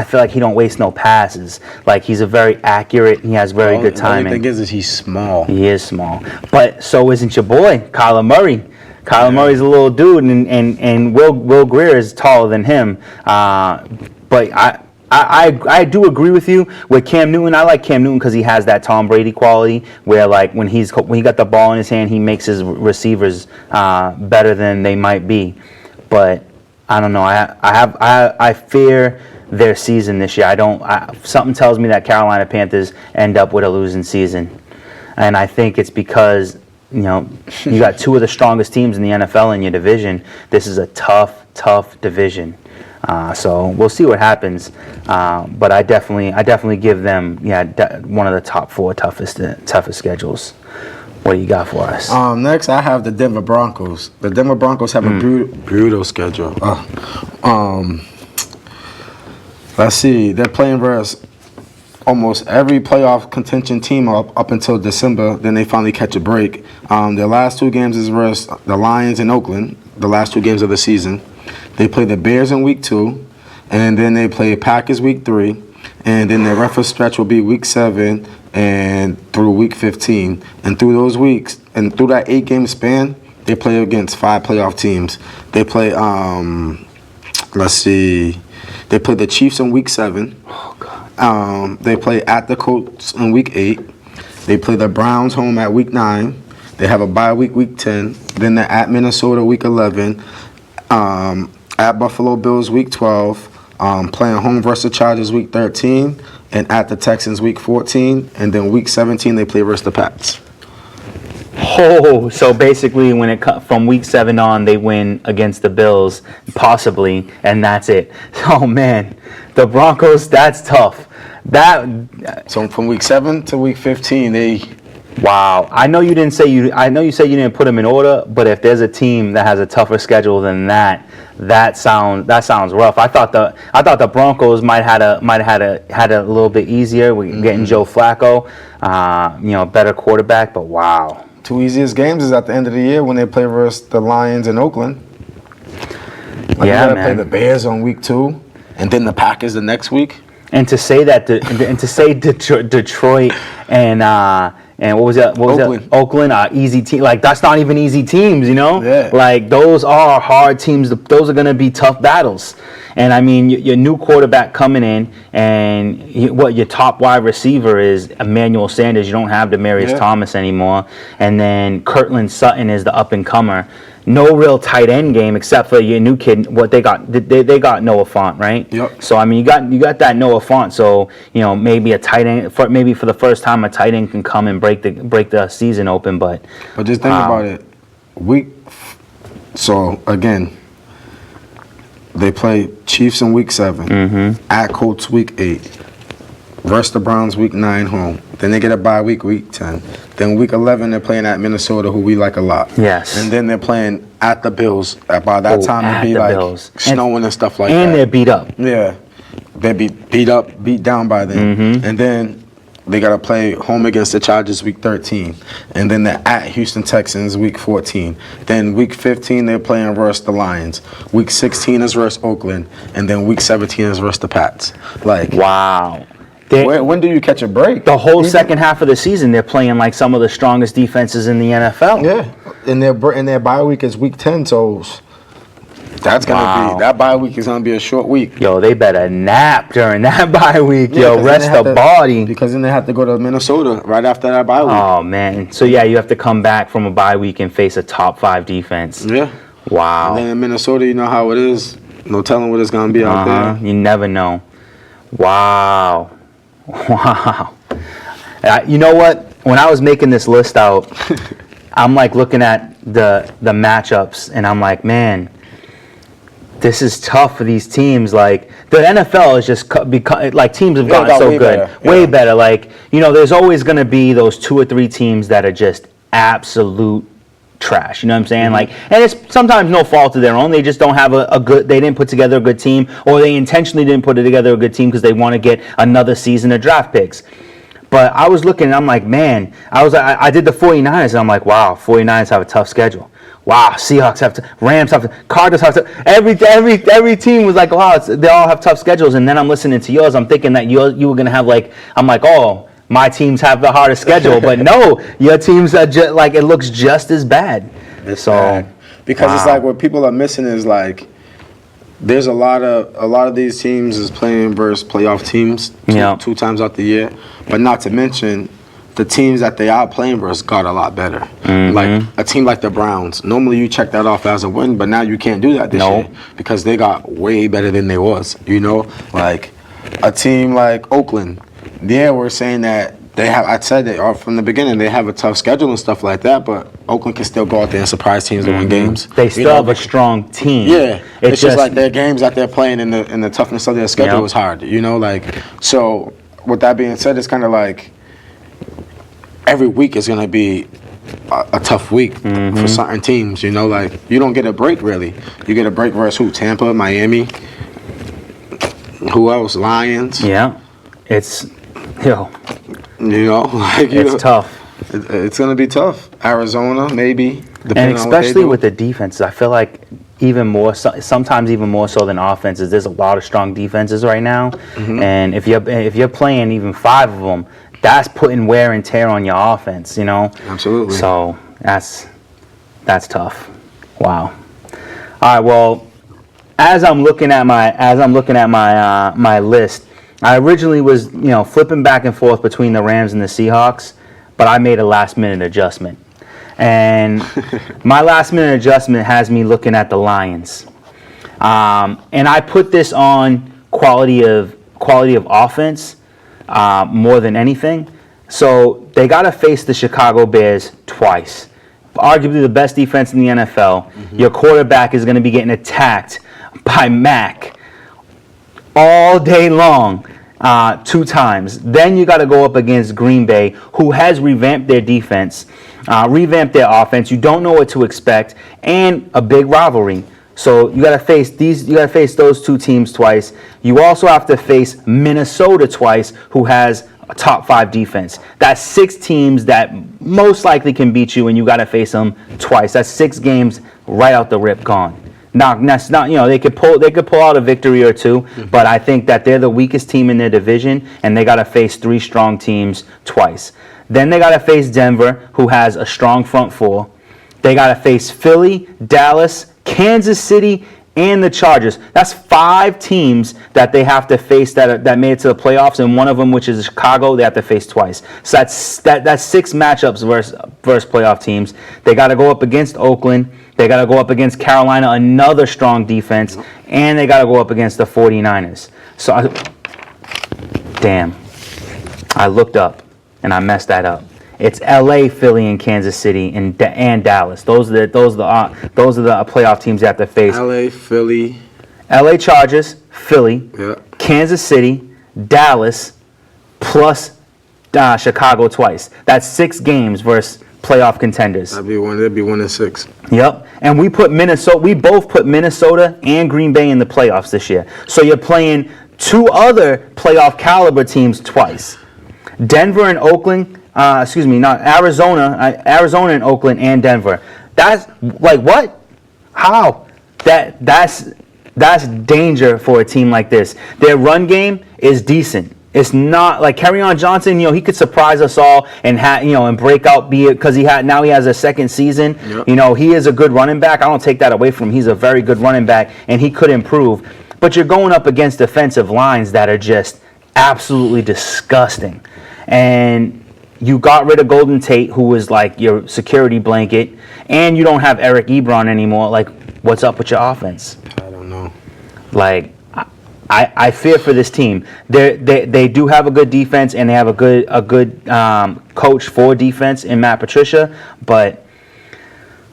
feel like he don't waste no passes. Like, he's a very accurate. He has very good timing. The only thing is he's small. He is small, but so isn't your boy Kyler Murray. Murray's a little dude, and Will Grier is taller than him. But I do agree with you with Cam Newton. I like Cam Newton because he has that Tom Brady quality, where like when he got the ball in his hand, he makes his receivers better than they might be. But I don't know. I fear their season this year. Something tells me that Carolina Panthers end up with a losing season, and I think it's because you got two of the strongest teams in the NFL in your division. This is a tough division. So we'll see what happens. But I definitely give them one of the top four toughest schedules. What do you got for us? Next, I have the Denver Broncos. The Denver Broncos have a brutal schedule. Let's see. They're playing versus almost every playoff contention team up until December. Then they finally catch a break. Their last two games is versus the Lions in Oakland, the last two games of the season. They play the Bears in week 2, and then they play Packers week 3, and then their rougher stretch will be week 7 and through week 15. And through those weeks, and through that 8-game span, they play against 5 playoff teams. They play, They play the Chiefs in Week 7. Oh, God. They play at the Colts in Week 8. They play the Browns home at Week 9. They have a bye week, Week 10. Then they're at Minnesota Week 11. At Buffalo Bills Week 12. Playing home versus the Chargers Week 13. And at the Texans Week 14. And then Week 17 they play versus the Pats. Oh, so basically, when it from Week 7 on, they win against the Bills, possibly, and that's it. Oh man, the Broncos. That's tough. So from Week 7 to Week 15, they. Wow. I know you didn't say you. I know you said you didn't put them in order, but if there's a team that has a tougher schedule than that sounds rough. I thought the Broncos might had a little bit easier. We're getting Joe Flacco, better quarterback. But wow. Two easiest games is at the end of the year when they play versus the Lions in Oakland. You gotta play the Bears on Week 2, and then the Packers the next week. And to say that, Detroit and what was that? Oakland, easy team. Like that's not even easy teams, Yeah. Like those are hard teams. Those are going to be tough battles. And I mean, your new quarterback coming in, and your top wide receiver is Emmanuel Sanders. You don't have Demaryius Thomas anymore, and then Cortland Sutton is the up and comer. No real tight end game except for your new kid. What they got? They got Noah Fant, right? Yep. So I mean, you got that Noah Fant. So maybe a tight end maybe for the first time a tight end can come and break the season open. But just think about it. So again, they play Chiefs in Week 7, at Colts Week 8, versus the Browns Week 9 home. Then they get a bye week, Week 10. Then Week 11, they're playing at Minnesota, who we like a lot. Yes. And then they're playing at the Bills. By that time, it'd be like Bills. snowing and stuff like that. And they're beat up. Yeah. They'd be beat down by then. And then they got to play home against the Chargers Week 13. And then they're at Houston Texans Week 14. Then Week 15, they're playing versus the Lions. Week 16 is versus Oakland. And then Week 17 is versus the Pats. Wow. When do you catch a break? The whole second half of the season, they're playing like some of the strongest defenses in the NFL. Yeah, and their bye week is Week 10, so that's gonna be that bye week is gonna be a short week. Yo, they better nap during that bye week. Yo, rest the body. Because then they have to go to Minnesota right after that bye week. Oh man, so yeah, you have to come back from a bye week and face a top 5 defense. Yeah. Wow. And then in Minnesota, you know how it is. No telling what it's gonna be out there. You never know. Wow. Wow. You know what? When I was making this list out, I'm like looking at the matchups, and I'm like, man, this is tough for these teams. Like the NFL is just like teams have gotten so good, way better. Like there's always going to be those 2 or 3 teams that are just absolute trash. You know what I'm saying? Like, and it's sometimes no fault of their own. They just don't have they didn't put together a good team, or they intentionally didn't put together a good team because they want to get another season of draft picks. But I was looking and I'm like, man, I did the 49ers and I'm like, wow, 49ers have a tough schedule. Wow, Seahawks have Rams have Cardinals have every team was like, wow, they all have tough schedules. And then I'm listening to yours. I'm thinking that you were gonna have I'm like, oh, my teams have the hardest schedule, but no, your teams are just like it looks just as bad. It's bad. Because it's like what people are missing is like there's a lot of these teams is playing versus playoff teams two times out the year, but not to mention the teams that they are playing versus got a lot better. Like a team like the Browns. Normally you check that off as a win, but now you can't do that this year because they got way better than they was. Like a team like Oakland. Yeah, we're saying that they have. I said that from the beginning they have a tough schedule and stuff like that, but Oakland can still go out there and surprise teams and win games. They still have a strong team. Yeah, it's just like their games that they're playing in the toughness of their schedule is hard. So with that being said, it's kind of like every week is going to be a tough week for certain teams. Like you don't get a break really. You get a break versus who? Tampa, Miami. Who else? Lions. Yeah, it's. It's tough. It's going to be tough. Arizona, maybe. And especially with the defenses, I feel like sometimes even more so than offenses. There's a lot of strong defenses right now, and if you're playing even 5 of them, that's putting wear and tear on your offense. Absolutely. So that's tough. Wow. All right. Well, as I'm looking at my my list, I originally was flipping back and forth between the Rams and the Seahawks, but I made a last minute adjustment, and my last minute adjustment has me looking at the Lions, and I put this on quality of offense more than anything. So they got to face the Chicago Bears twice. Arguably the best defense in the NFL. Mm-hmm. Your quarterback is going to be getting attacked by Mac all day long, 2 times. Then you got to go up against Green Bay, who has revamped their defense, revamped their offense. You don't know what to expect, and a big rivalry. So you got to face these. You got to face those 2 teams twice. You also have to face Minnesota twice, who has a top 5 defense. That's 6 teams that most likely can beat you, and you got to face them twice. That's 6 games right out the rip gone. That's not, they could pull out a victory or 2, but I think that they're the weakest team in their division, and they got to face 3 strong teams twice. Then they got to face Denver, who has a strong front 4. They got to face Philly, Dallas, Kansas City, and the Chargers. That's 5 teams that they have to face that made it to the playoffs, and one of them, which is Chicago, they have to face twice. So that's 6 matchups versus playoff teams. They got to go up against Oakland. They got to go up against Carolina, another strong defense, and they got to go up against the 49ers. So, I looked up, and I messed that up. It's L.A., Philly, and Kansas City, and Dallas. Those are the playoff teams you have to face. L.A., Philly, L.A. Chargers, Philly, yeah. Kansas City, Dallas, plus Chicago twice. That's 6 games versus playoff contenders. That'd be 1 and 6. Yep. And we both put Minnesota and Green Bay in the playoffs this year. So you're playing 2 other playoff caliber teams twice. Denver and Oakland. Not Arizona. Arizona and Oakland and Denver. That's like what? How? That's danger for a team like this. Their run game is decent. It's not like Kerryon Johnson. He could surprise us all and and break out. Be it because he has a second season. Yep. He is a good running back. I don't take that away from him. He's a very good running back, and he could improve. But you're going up against defensive lines that are just absolutely disgusting, and you got rid of Golden Tate, who was like your security blanket, and you don't have Eric Ebron anymore. Like, what's up with your offense? I don't know. Like, I fear for this team. They do have a good defense, and they have a good coach for defense in Matt Patricia, but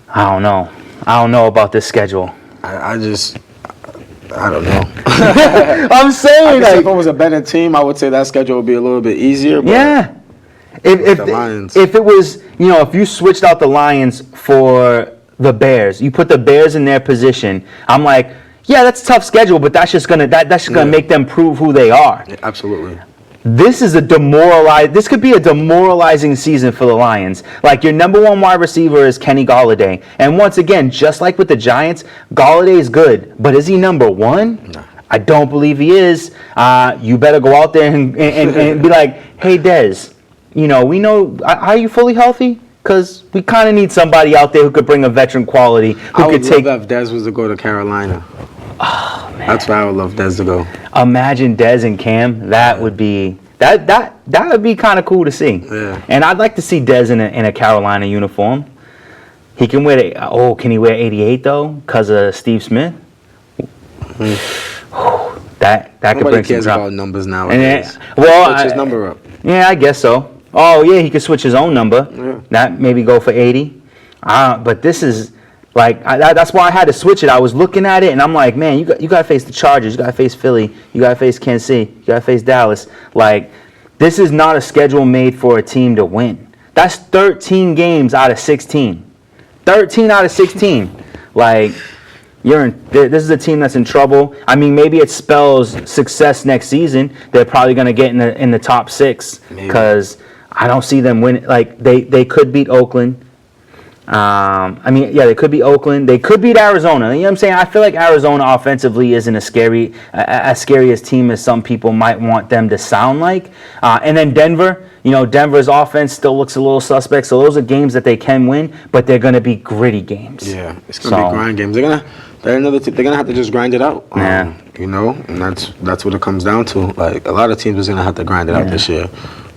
I don't know. I don't know about this schedule. I don't know. I'm saying, if it was a better team, I would say that schedule would be a little bit easier. But yeah. If it was, if you switched out the Lions for the Bears, you put the Bears in their position, I'm like, yeah, that's a tough schedule, but that's just gonna make them prove who they are. Yeah, absolutely. This could be a demoralizing season for the Lions. Like, your number 1 wide receiver is Kenny Golladay, and once again, just like with the Giants, Golladay is good, but is he number 1? No. I don't believe he is. You better go out there and be like, hey, Dez. We know, are you fully healthy? Because we kind of need somebody out there who could bring a veteran quality. I would love that if Dez was to go to Carolina. Oh, man. That's where I would love Dez to go. Imagine Dez and Cam. That would be that would be kind of cool to see. Yeah. And I'd like to see Dez in a Carolina uniform. He can wear can he wear 88 though? Because of Steve Smith. That could bring cares some about numbers nowadays. Switch his number up. Yeah, I guess so. Oh, yeah, he could switch his own number. Yeah. That maybe go for 80. But this is, like, that's why I had to switch it. I was looking at it, and I'm like, man, you got to face the Chargers. You got to face Philly. You got to face Kansas City. You got to face Dallas. Like, this is not a schedule made for a team to win. That's 13 games out of 16. 13 out of 16. Like, this is a team that's in trouble. I mean, maybe it spells success next season. They're probably going to get in the top 6 because I don't see them winning. Like, they could beat Oakland. They could beat Oakland. They could beat Arizona. You know what I'm saying? I feel like Arizona offensively isn't as scary as team as some people might want them to sound like. And then Denver. Denver's offense still looks a little suspect. So those are games that they can win, but they're going to be gritty games. Yeah, it's going to be grind games. they're another team. They're gonna have to just grind it out. Yeah. You know, and that's what it comes down to. Like a lot of teams are gonna have to grind it out this year.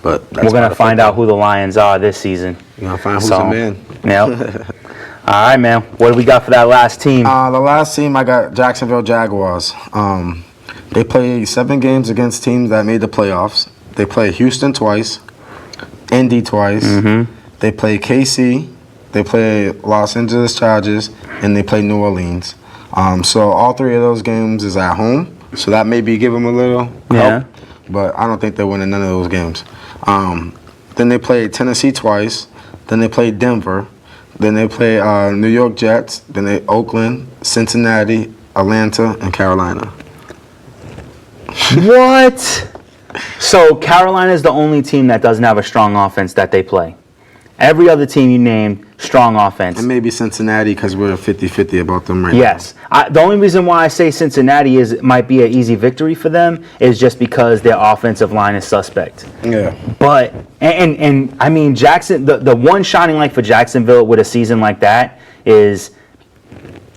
But we're gonna find out who the Lions are this season. You're gonna find who's the man. Yep. All right, man. What do we got for that last team? The last team I got Jacksonville Jaguars. They play 7 games against teams that made the playoffs. They play Houston twice, Indy twice. They play KC. They play Los Angeles Chargers, and they play New Orleans. So all 3 of those games is at home. So that maybe give them a little help. But I don't think they're winning none of those games. Then they play Tennessee twice. Then they play Denver. Then they play New York Jets. Then they Oakland, Cincinnati, Atlanta, and Carolina. What? So Carolina is the only team that doesn't have a strong offense that they play. Every other team you named, strong offense. And maybe Cincinnati because we're 50-50 about them right Yes. The only reason why I say Cincinnati might be an easy victory for them is just because their offensive line is suspect. Yeah. But, and I mean, the one shining light for Jacksonville with a season like that is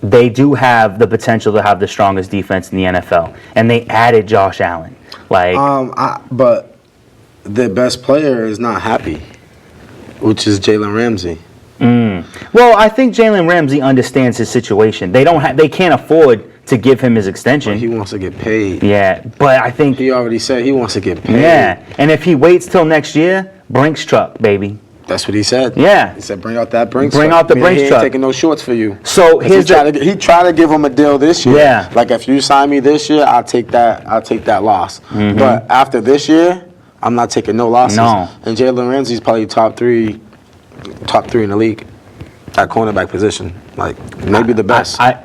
they do have the potential to have the strongest defense in the NFL. And they added Josh Allen. But their best player is not happy, which is Jalen Ramsey. Well, I think Jalen Ramsey understands his situation. They can't afford to give him his extension. But he wants to get paid. Yeah, but I think He already said he wants to get paid. Yeah, and if he waits till next year, Brinks truck, baby. That's what he said. Yeah. He said, "Bring out that Brinks. Bring truck." out the Brinks he ain't truck. taking no shorts for you. So here's he tried to give him a deal this year. Yeah. Like if you sign me this year, I'll take that loss. But after this year, I'm not taking no losses. No. And Jalen Ramsey's probably top three in the league at cornerback position. Like maybe the best. I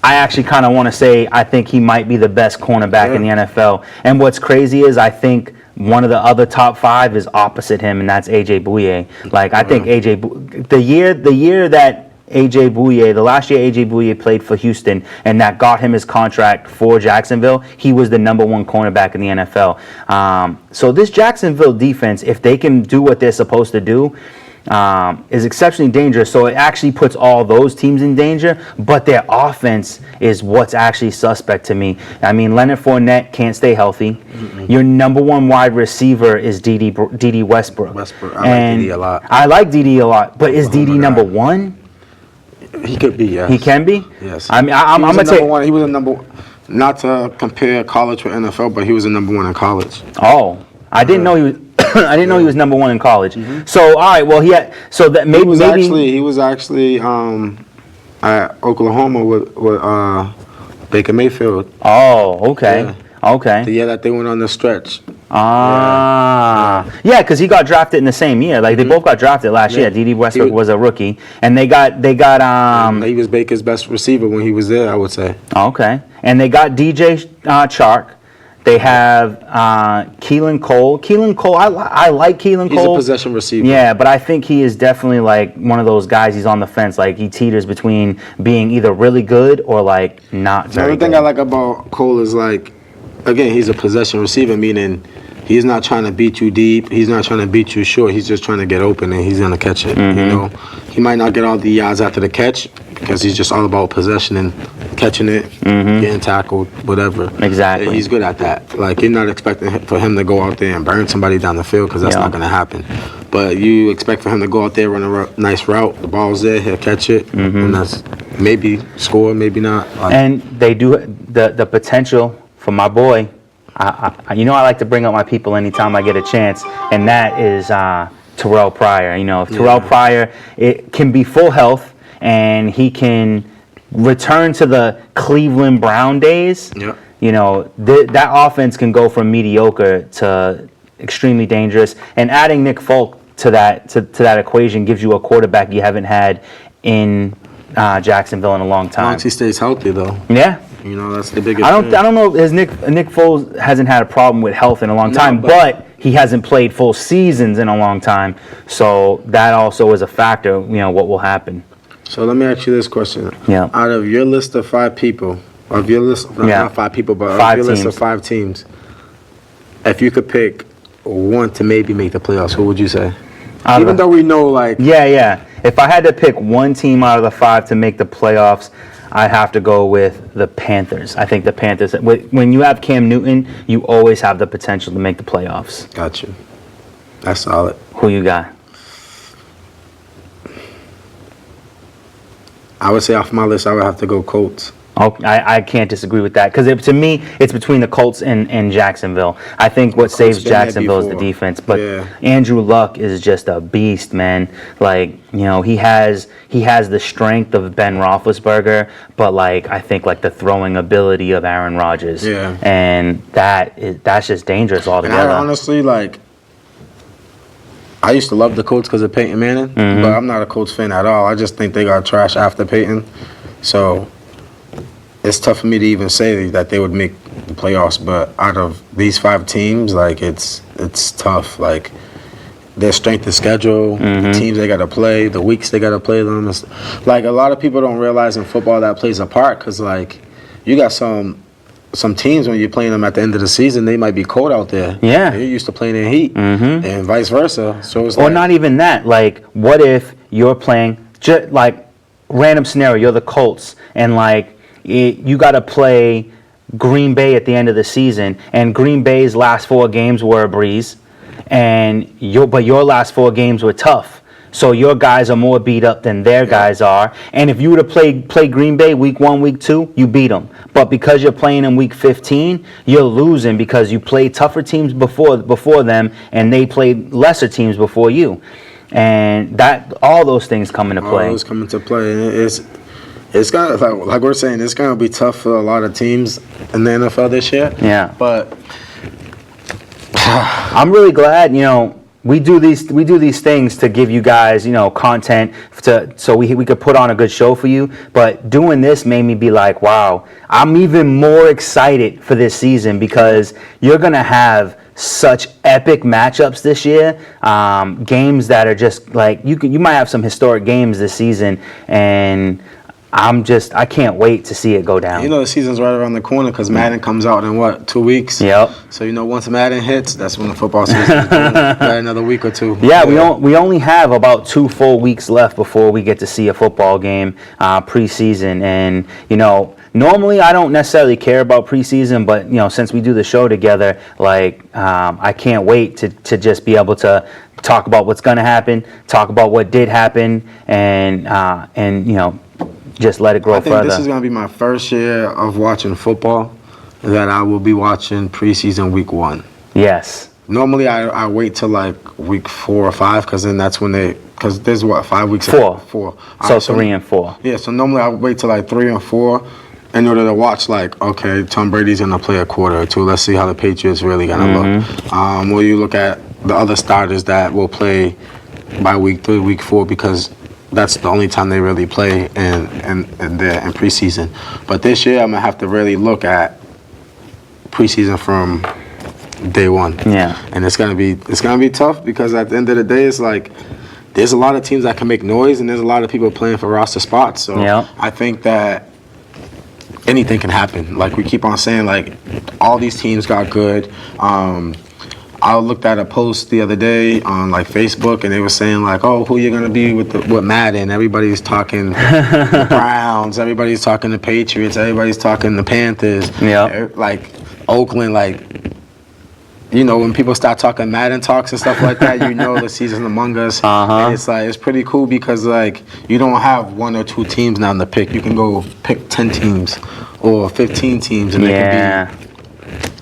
actually kind of want to say I think he might be the best cornerback in the NFL. And what's crazy is I think one of the other top 5 is opposite him, and that's AJ Bouye. Like I think the year that AJ Bouye, the last year AJ Bouye played for Houston, and that got him his contract for Jacksonville, he was the number 1 cornerback in the NFL. So this Jacksonville defense, if they can do what they're supposed to do, is exceptionally dangerous. So it actually puts all those teams in danger, but their offense is what's actually suspect to me. I mean, Leonard Fournette can't stay healthy. Your number 1 wide receiver is Dede Westbrook. I like Dede a lot. I like Dede a lot, but is Dede number 1? He could be, yes. He can be? Yes. I mean, I'm going to number take... one. He was a number. Not to compare college with NFL, but he was a number 1 in college. Oh, I didn't know he was... I didn't know he was number 1 in college. So all right, well he was actually at Oklahoma with Baker Mayfield. Oh, okay. Yeah. Okay. The year that they went on the stretch. Yeah, because he got drafted in the same year. Like they both got drafted last year. Dede Westbrook was a rookie, and they got he was Baker's best receiver when he was there, I would say. Okay, and they got DJ Chark. They have Keelan Cole. Keelan Cole, I like Keelan Cole. He's a possession receiver. Yeah, but I think he is definitely like one of those guys. He's on the fence. Like he teeters between being either really good or like not very good. The only thing I like about Cole is like, again, he's a possession receiver, meaning he's not trying to beat you deep. He's not trying to beat you short. He's just trying to get open and he's gonna catch it. You know, he might not get all the yards after the catch because he's just all about possession and catching it, getting tackled, whatever. Exactly. He's good at that. Like you're not expecting for him to go out there and burn somebody down the field because that's not gonna happen. But you expect for him to go out there, run a nice route. The ball's there, he'll catch it, and that's maybe score, maybe not. And they do the potential for my boy. I like to bring up my people anytime I get a chance, and that is Terrell Pryor. You know, if Terrell Pryor it can be full health and he can return to the Cleveland Brown days. Yeah. You know, that offense can go from mediocre to extremely dangerous. And adding Nick Folk to that equation gives you a quarterback you haven't had in Jacksonville in a long time. As long as he stays healthy, though. Yeah. You know, that's the biggest I thing. don't know if Nick Foles hasn't had a problem with health in a long time, but he hasn't played full seasons in a long time. So that also is a factor, you know, what will happen. So let me ask you this question. Yeah. Out of your list of 5 people, not 5 people, but of your list of 5 teams, if you could pick one to maybe make the playoffs, who would you say? Even though we know, like... Yeah. If I had to pick one team out of the 5 to make the playoffs, I have to go with the Panthers. I think the Panthers, when you have Cam Newton, you always have the potential to make the playoffs. Got you. That's solid. Who you got? I would say off my list, I would have to go Colts. Oh, I can't disagree with that because to me, it's between the Colts and Jacksonville. I think what saves Jacksonville is the defense, but Andrew Luck is just a beast, man. Like, you know, he has the strength of Ben Roethlisberger, but like I think like the throwing ability of Aaron Rodgers. Yeah. And that's just dangerous altogether. And I honestly, like, I used to love the Colts because of Peyton Manning, but I'm not a Colts fan at all. I just think they got trash after Peyton, so it's tough for me to even say that they would make the playoffs. But out of these 5 teams, like it's tough. Like their strength of schedule, the teams they got to play, the weeks they got to play them. It's, like a lot of people don't realize in football that plays a part because like you got some teams when you're playing them at the end of the season, they might be cold out there. Yeah, they're used to playing in heat, and vice versa. So it's or not even that. Like, what if you're playing like random scenario? You're the Colts, and like you got to play Green Bay at the end of the season, and Green Bay's last 4 games were a breeze, and your last 4 games were tough. So your guys are more beat up than their guys are. And if you were to play Green Bay week 1, week 2, you beat them. But because you're playing in week 15, you're losing because you played tougher teams before them, and they played lesser teams before you. And that all those things come into play. All those come into play. And it's kind of like we're saying, it's going to be tough for a lot of teams in the NFL this year. Yeah. But I'm really glad, you know, we do these things to give you guys, you know, content so we could put on a good show for you. But doing this made me be like, wow, I'm even more excited for this season because you're gonna have such epic matchups this year. Games that are just like you might have some historic games this season, and I can't wait to see it go down. You know, the season's right around the corner because Madden comes out in 2 weeks? Yep. So, you know, once Madden hits, that's when the football season is got another week or 2. Yeah, we only have about 2 full weeks left before we get to see a football game preseason. And, you know, normally I don't necessarily care about preseason, but, you know, since we do the show together, like, I can't wait to just be able to talk about what's going to happen, talk about what did happen, and you know, just let it grow further. I think this is going to be my first year of watching football that I will be watching preseason week 1. Yes. Normally, I wait till like week 4 or 5 because then that's when because there's 5 weeks? 4. 4. So 3 and 4. Yeah, so normally I wait till like 3 and 4 in order to watch like, okay, Tom Brady's going to play a quarter or 2. Let's see how the Patriots really going to look. Or you look at the other starters that will play by week 3, week 4 because that's the only time they really play in preseason. But this year, I'm gonna have to really look at preseason from day 1. Yeah. And it's gonna be tough because at the end of the day, it's like there's a lot of teams that can make noise, and there's a lot of people playing for roster spots. So I think that anything can happen. Like we keep on saying, like all these teams got good. I looked at a post the other day on like Facebook, and they were saying like, "Oh, who you gonna be with Madden?" Everybody's talking the Browns, everybody's talking the Patriots, everybody's talking the Panthers. Yeah, like Oakland, like you know when people start talking Madden talks and stuff like that, you know the season's among us. And it's like it's pretty cool because like you don't have 1 or 2 teams now to pick. You can go pick 10 teams or 15 teams, and they can be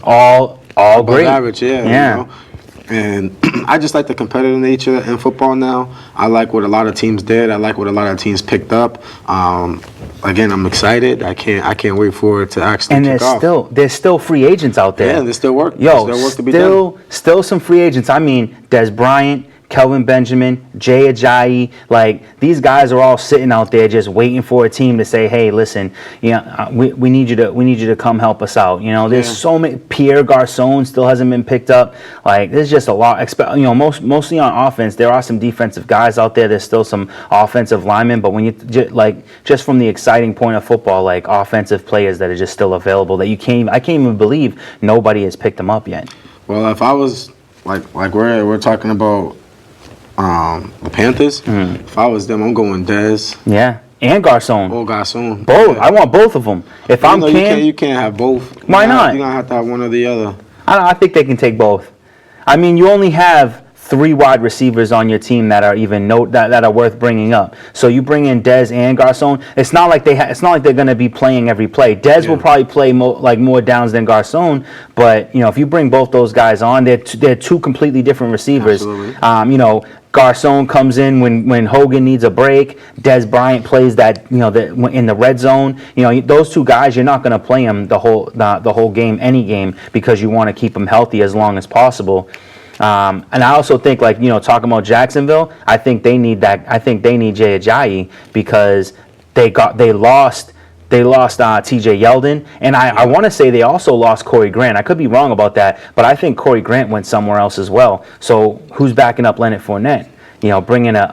all great. Average, yeah. You know? And I just like the competitive nature in football now. I like what a lot of teams did. I like what a lot of teams picked up. Again, I'm excited. I can't wait for it to actually kick off. And there's still free agents out there. Yeah, there's still work. Yo, there's still work to be done. Still some free agents. I mean, Des Bryant, Kelvin Benjamin, Jay Ajayi, like these guys are all sitting out there just waiting for a team to say, "Hey, listen, you know, we need you to come help us out." You know, there's so many. Pierre Garcon still hasn't been picked up. Like there's just a lot. You know, mostly on offense. There are some defensive guys out there. There's still some offensive linemen, but when you just from the exciting point of football, like offensive players that are just still available that I can't even believe nobody has picked them up yet. Well, if I was like we're talking about. The Panthers. If I was them, I'm going Dez. Yeah, and Garcon. Or Garcon. Both. Yeah. I want both of them. If I'm Cam, you can't have both. Why not? You're gonna have to have one or the other. I think they can take both. I mean, you only have 3 wide receivers on your team that are even that are worth bringing up. So you bring in Dez and Garcon. It's not like it's not like they're going to be playing every play. Dez will probably play more downs than Garcon, but if you bring both those guys on, they're 2 completely different receivers. Absolutely. Garcon comes in when Hogan needs a break. Dez Bryant plays that in the red zone. Those 2 guys, you're not going to play them the whole game, any game, because you want to keep them healthy as long as possible. And I also think, talking about Jacksonville, I think they need that. I think they need Jay Ajayi because they lost T.J. Yeldon, and I want to say they also lost Corey Grant. I could be wrong about that, but I think Corey Grant went somewhere else as well. So who's backing up Leonard Fournette? Bringing a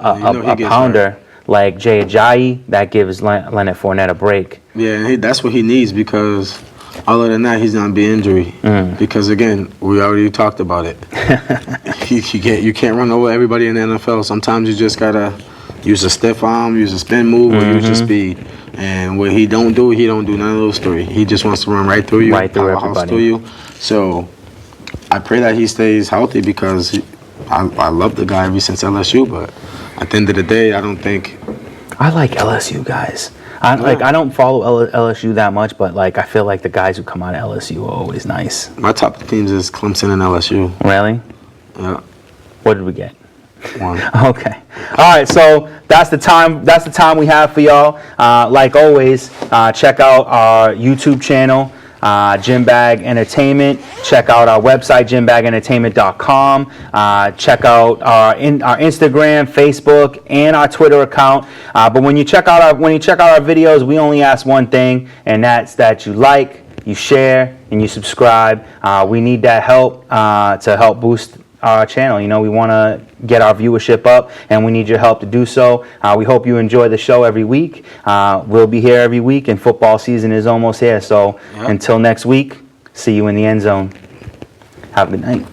pounder like Jay Ajayi, that gives Leonard Fournette a break. Yeah, and that's what he needs because other than that, he's gonna be injury. Because again, we already talked about it. You can't run over everybody in the NFL. Sometimes you just gotta use a stiff arm, use a spin move, or use your speed. And what he don't do none of those 3. He just wants to run right through you, right through everybody. Through you. So I pray that he stays healthy because I love the guy ever since LSU. But at the end of the day, I don't think. I like LSU guys. I don't follow LSU that much, but I feel like the guys who come out of LSU are always nice. My top teams is Clemson and LSU. Really? Yeah. What did we get? 1. Okay. All right. So that's the time. That's the time we have for y'all. Like always, check out our YouTube channel, Gym Bag Entertainment. Check out our website, gymbag-entertainment.com. Check out our Instagram, Facebook, and our Twitter account. But when you check out our videos, we only ask one thing, and that's that you like, you share, and you subscribe. We need that help to help boost our channel. We want to get our viewership up, and we need your help to do so. We hope you enjoy the show every week. We'll be here every week, and football season is almost here. So until next week, see you in the end zone. Have a good night.